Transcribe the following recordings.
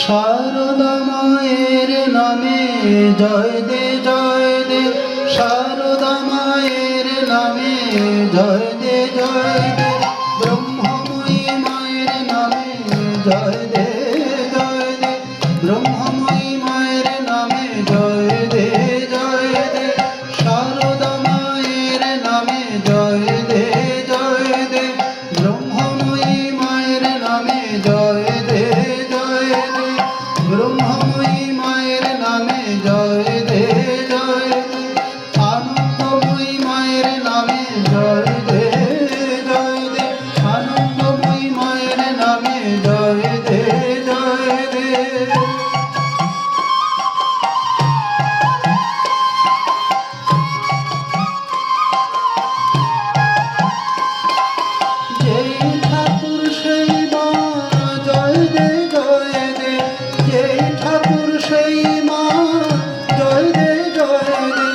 শারদা মায়ের নামে জয় দে জয় দে, শারদা মায়ের নামে জয় দে জয় দে, ব্রহ্মময়ী মায়ের নামে জয় দে জয় দে, ব্রহ্মময়ী মায়ের নামে জয় দে জয় দে, শারদা মায়ের নামে জয় দে জয় দে, ব্রহ্মময়ী মায়ের নামে জয় দে জয় দে, ব্রহ্মময়ী মায়ের নামে জয় দে জয় দে, আনন্দময়ী মায়ের নামে জয় দে জয় দে, আনন্দময়ী মায়ের নামে জয় দে জয় দে। যেই ঠাকুর সেই মা জয় দে জয় দে, যেই ঠাকুর সেই মা জয় দে জয় দে,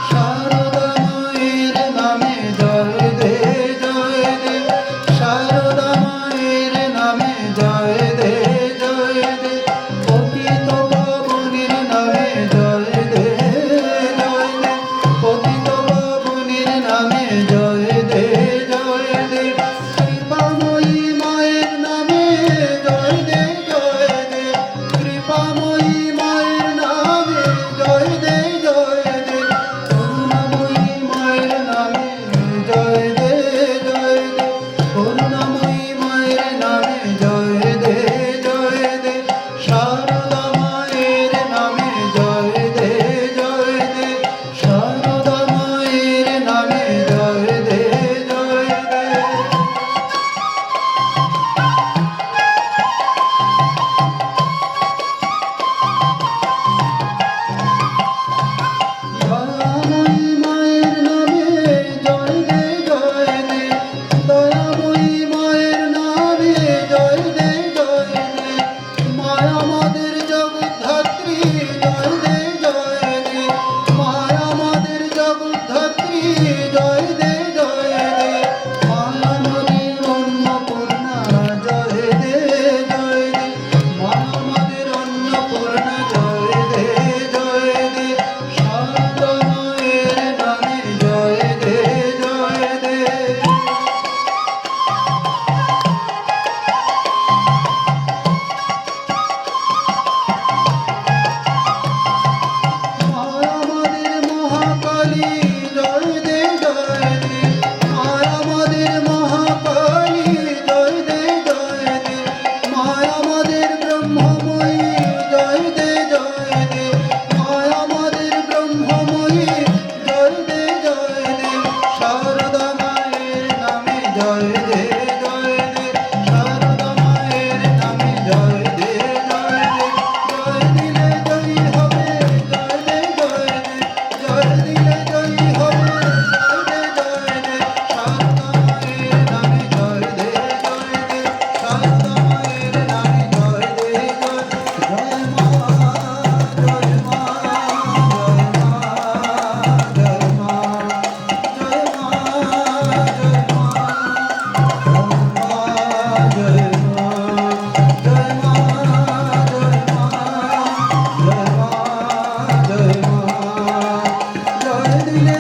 শারদা মায়ের নামে জয় দে জয় দে, শারদা মায়ের নামে জয় দে জয় দে, পতিত পাবনীর নামে জয় দে জয় দে, পতিত পাবনীর নামে জয় দে জয় দে, কৃপাময়ী মায়ের নামে জয় দে জয় দে, কৃপাময়ী মায়ের নামে জয় দে জয় দে, করুণাময়ী মায়ের নামে জয় দে জয় দে, করুণাময়ী মায়ের নামে জয় দে জয় দে, শারদা মায়ের নামে জয় দে জয় দে, শারদা মায়ের নামে জয় দে জয় দে। দয়াময়ী মায়ের নামে জয় দে জয় দে, দয়াময়ী মায়ের নামে জয় দে জয় দে, মায়া আমাদের জগদ্ধাত্রী জয় দে জয় দে, মায়া আমাদের জগদ্ধাত্রী জয় দে জয় দে, মায়া আমাদের অন্নপূর্ণা জয় দে জয় দে, মায়া আমাদের অন্নপূর্ণা জয় দে জয় দে, শারদা মায়ের নামে জয় দে জয় দে। মায়া আমাদের মহাকালী জয় দে জয় দে, মায়া আমাদের মহাকালী জয় দে জয় দে, মায়া আমাদের ব্রহ্মময়ী জয় দে জয় দে, মায়া আমাদের ব্রহ্মময়ী জয় দে জয় দে, শারদা মায়ের নামে জয় দে জয় দে, শারদা মায়ের নামে জয় দে জয় দে, জয় দিলে জয়ী হবে জয় দে জয় দে, জয় দিলে জয়ী হবে জয় দে জয় দে, শারদা মায়ের নামে জয় দে জয় দে, শারদা মায়ের নামে জয় দে জয়, জয় মা জয় মা জয় মা জয় মা, জয় মা জয় মা জয় মা, জয় মা জয় মা জয় মা জয় মা, জয় দিলে